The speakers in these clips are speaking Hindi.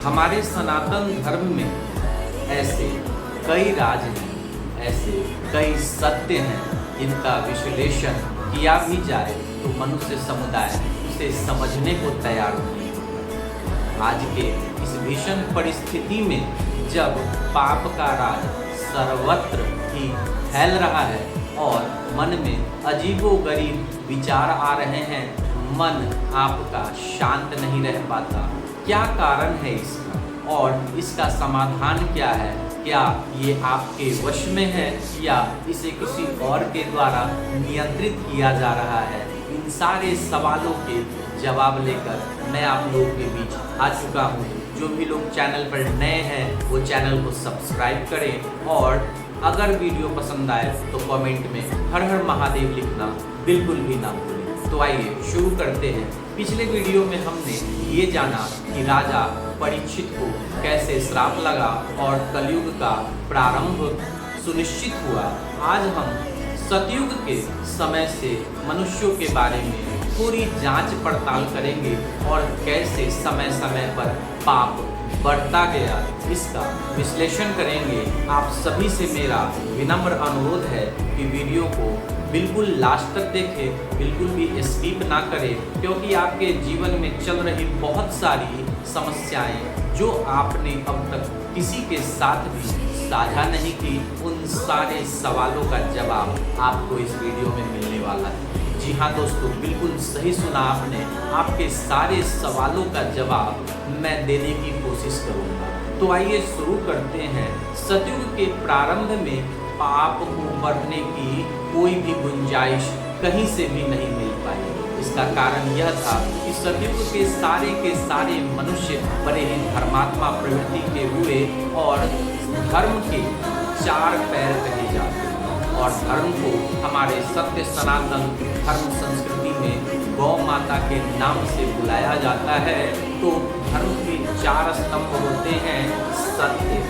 हमारे सनातन धर्म में ऐसे कई राज हैं, ऐसे कई सत्य हैं जिनका विश्लेषण किया भी जाए तो मनुष्य समुदाय उसे समझने को तैयार नहीं होता। आज के इस भीषण परिस्थिति में जब पाप का राज सर्वत्र ही फैल रहा है और मन में अजीबोगरीब विचार आ रहे हैं, मन आपका शांत नहीं रह पाता। क्या कारण है इसका और इसका समाधान क्या है? क्या ये आपके वश में है या इसे किसी और के द्वारा नियंत्रित किया जा रहा है? इन सारे सवालों के जवाब लेकर मैं आप लोगों के बीच आ चुका हूँ। जो भी लोग चैनल पर नए हैं वो चैनल को सब्सक्राइब करें और अगर वीडियो पसंद आए तो कमेंट में हर हर महादेव लिखना बिल्कुल भी ना भूलें। तो आइए शुरू करते हैं। पिछले वीडियो में हमने ये जाना कि राजा परीक्षित को कैसे श्राप लगा और कलयुग का प्रारंभ सुनिश्चित हुआ। आज हम सतयुग के समय से मनुष्यों के बारे में पूरी जांच पड़ताल करेंगे और कैसे समय समय पर पाप बढ़ता गया इसका विश्लेषण करेंगे। आप सभी से मेरा विनम्र अनुरोध है कि वीडियो को बिल्कुल लास्ट तक देखें, बिल्कुल भी स्किप ना करें, क्योंकि आपके जीवन में चल रही बहुत सारी समस्याएं जो आपने अब तक किसी के साथ भी साझा नहीं की, उन सारे सवालों का जवाब आपको इस वीडियो में मिलने वाला है। जी हाँ दोस्तों, बिल्कुल सही सुना आपने। आपके सारे सवालों का जवाब मैं देने की कोशिश करूँगा। तो आइए शुरू करते हैं। सतयुग के प्रारंभ में पाप को बढ़ने की कोई भी गुंजाइश कहीं से भी नहीं मिल पाई। इसका कारण यह था कि सतयुग के सारे मनुष्य बड़े ही धर्मात्मा प्रवृत्ति के हुए और धर्म के चार पैर कहे जाते हैं। और धर्म को हमारे सत्य सनातन धर्म संस्कृति में गौ माता के नाम से बुलाया जाता है। तो धर्म के चार स्तंभ होते हैं: सत्य,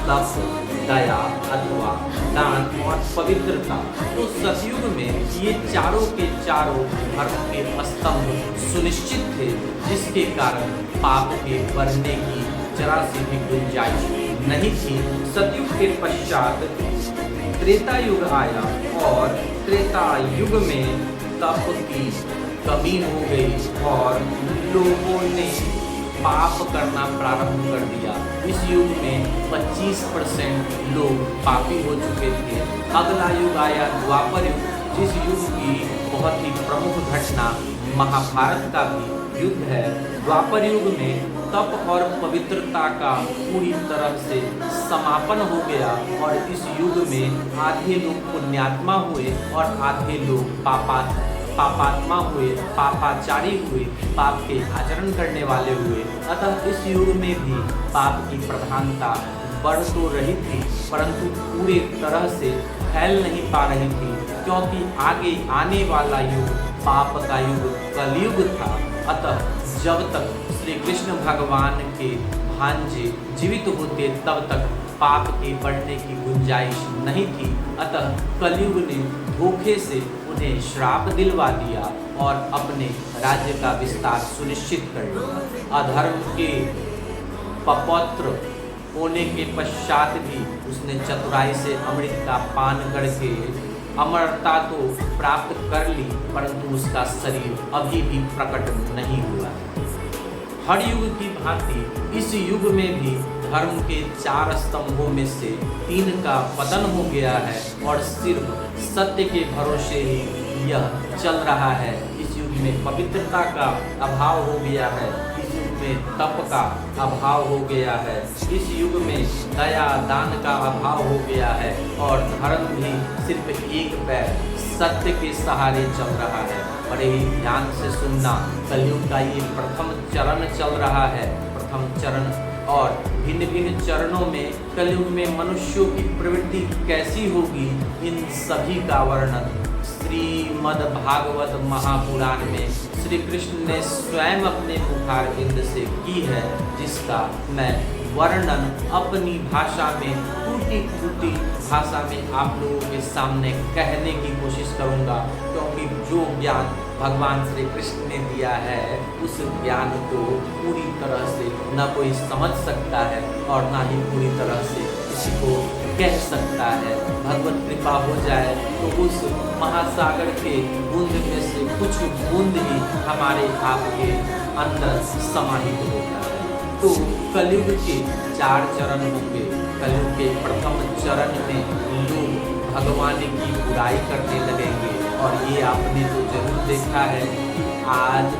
तप, दया अथवा दान और पवित्रता। तो सतयुग में ये चारों के चारों धर्म के स्तंभ सुनिश्चित थे, जिसके कारण पाप के बढ़ने की जरा सी भी गुंजाइश नहीं थी। सतयुग के पश्चात त्रेता युग आया और त्रेता युग में तप की कमी हो गई और लोगों ने पाप करना प्रारंभ कर दिया। इस युग में 25% लोग पापी हो चुके थे। अगला युग आया द्वापर युग, जिस युग की बहुत ही प्रमुख घटना महाभारत का भी युद्ध है। द्वापर युग में तप और पवित्रता का पूरी तरह से समापन हो गया और इस युग में आधे लोग पुण्यात्मा हुए और आधे लोग पापात्मा हुए, पापाचारी हुए, पाप के आचरण करने वाले हुए। अतः इस युग में भी पाप की प्रधानता बढ़ तो रही थी, परंतु पूरे तरह से फैल नहीं पा रही थी, क्योंकि आगे आने वाला युग पाप का युग कलयुग था। अतः जब तक श्री कृष्ण भगवान के भांजे जीवित होते तब तक पाप के बढ़ने की गुंजाइश नहीं थी। अतः कलयुग ने धोखे से उन्हें श्राप दिलवा दिया और अपने राज्य का विस्तार सुनिश्चित कर लिया। अधर्म के पपौत्र होने के पश्चात भी उसने चतुराई से अमृत का पान करके अमरता तो प्राप्त कर ली, परंतु उसका शरीर अभी भी प्रकट नहीं हुआ। हर युग की भांति इस युग में भी धर्म के चार स्तंभों में से 3 का पतन हो गया है और सिर्फ सत्य के भरोसे ही यह चल रहा है। इस युग में पवित्रता का अभाव हो गया है, इस युग में तप का अभाव हो गया है, इस युग में दया दान का अभाव हो गया है और धर्म भी सिर्फ एक पैर सत्य के सहारे चल रहा है। बड़े ही ध्यान से सुनना, कलयुग का ये प्रथम चरण चल रहा है। प्रथम चरण और भिन्न भिन्न चरणों में कलयुग में मनुष्यों की प्रवृत्ति कैसी होगी, इन सभी का वर्णन श्रीमद् भागवत महापुराण में श्री कृष्ण ने स्वयं अपने मुखारविंद से की है, जिसका मैं वर्णन अपनी भाषा में टूटी टूटी फूटी भाषा में आप लोगों के सामने कहने की कोशिश करूँगा, क्योंकि जो ज्ञान भगवान श्री कृष्ण ने दिया है उस ज्ञान को पूरी तरह से न कोई समझ सकता है और ना ही पूरी तरह से किसी को कह सकता है। भगवत कृपा हो जाए तो उस महासागर के बूंद में से कुछ बूंद ही हमारे आपके अंदर समाहित होता है। तो कलयुग के 4 चरण होंगे। कलयुग के प्रथम चरण में लोग भगवान की बुराई करने लगेंगे, और ये आपने तो जरूर देखा है कि आज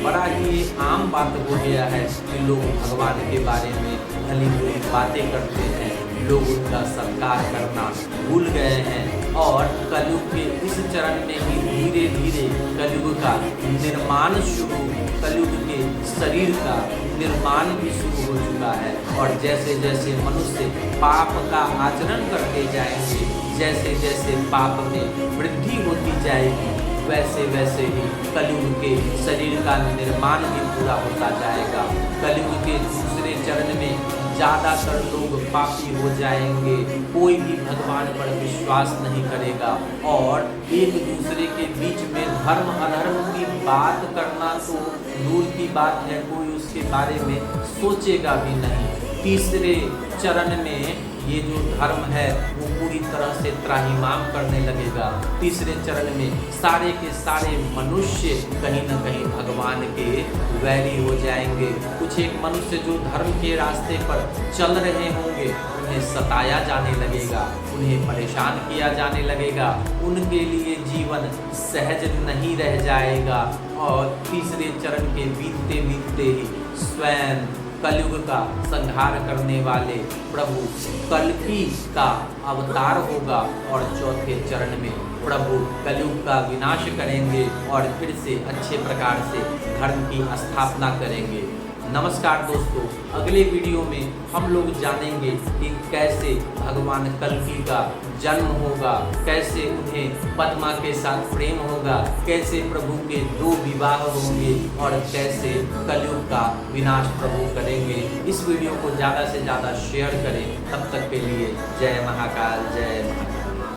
बड़ा ही आम बात हो गया है कि लोग भगवान के बारे में भली बुरी बातें करते हैं, लोग उनका सत्कार करना भूल गए हैं। और कलयुग के इस चरण में ही धीरे धीरे कलयुग का निर्माण शुरू, कलयुग के शरीर का निर्माण भी शुरू हो चुका है। और जैसे जैसे मनुष्य पाप का आचरण करते जाएंगे, जैसे जैसे पाप में वृद्धि होती जाएगी, वैसे वैसे ही कलयुग के शरीर का निर्माण भी पूरा होता जाएगा। कलयुग के दूसरे चरण में ज़्यादातर लोग पापी हो जाएंगे, कोई भी भगवान पर विश्वास नहीं करेगा, और एक दूसरे के बीच में धर्म अधर्म की बात करना तो दूर की बात है, कोई उसके बारे में सोचेगा भी नहीं। तीसरे चरण में ये जो धर्म है वो पूरी तरह से त्राहिमाम करने लगेगा। तीसरे चरण में सारे के सारे मनुष्य कहीं न कहीं भगवान के वैरी हो जाएंगे। कुछ एक मनुष्य जो धर्म के रास्ते पर चल रहे होंगे, उन्हें सताया जाने लगेगा, उन्हें परेशान किया जाने लगेगा, उनके लिए जीवन सहज नहीं रह जाएगा। और तीसरे चरण के बीतते बीतते ही स्वयं कलयुग का संहार करने वाले प्रभु कल्कि का अवतार होगा, और चौथे चरण में प्रभु कलयुग का विनाश करेंगे और फिर से अच्छे प्रकार से धर्म की स्थापना करेंगे। नमस्कार दोस्तों, अगले वीडियो में हम लोग जानेंगे कि कैसे भगवान कल्कि का जन्म होगा, कैसे उन्हें पद्मा के साथ प्रेम होगा, कैसे प्रभु के 2 विवाह होंगे और कैसे कलयुग का विनाश प्रभु करेंगे। इस वीडियो को ज़्यादा से ज़्यादा शेयर करें। तब तक के लिए जय महाकाल, जय महाकाल।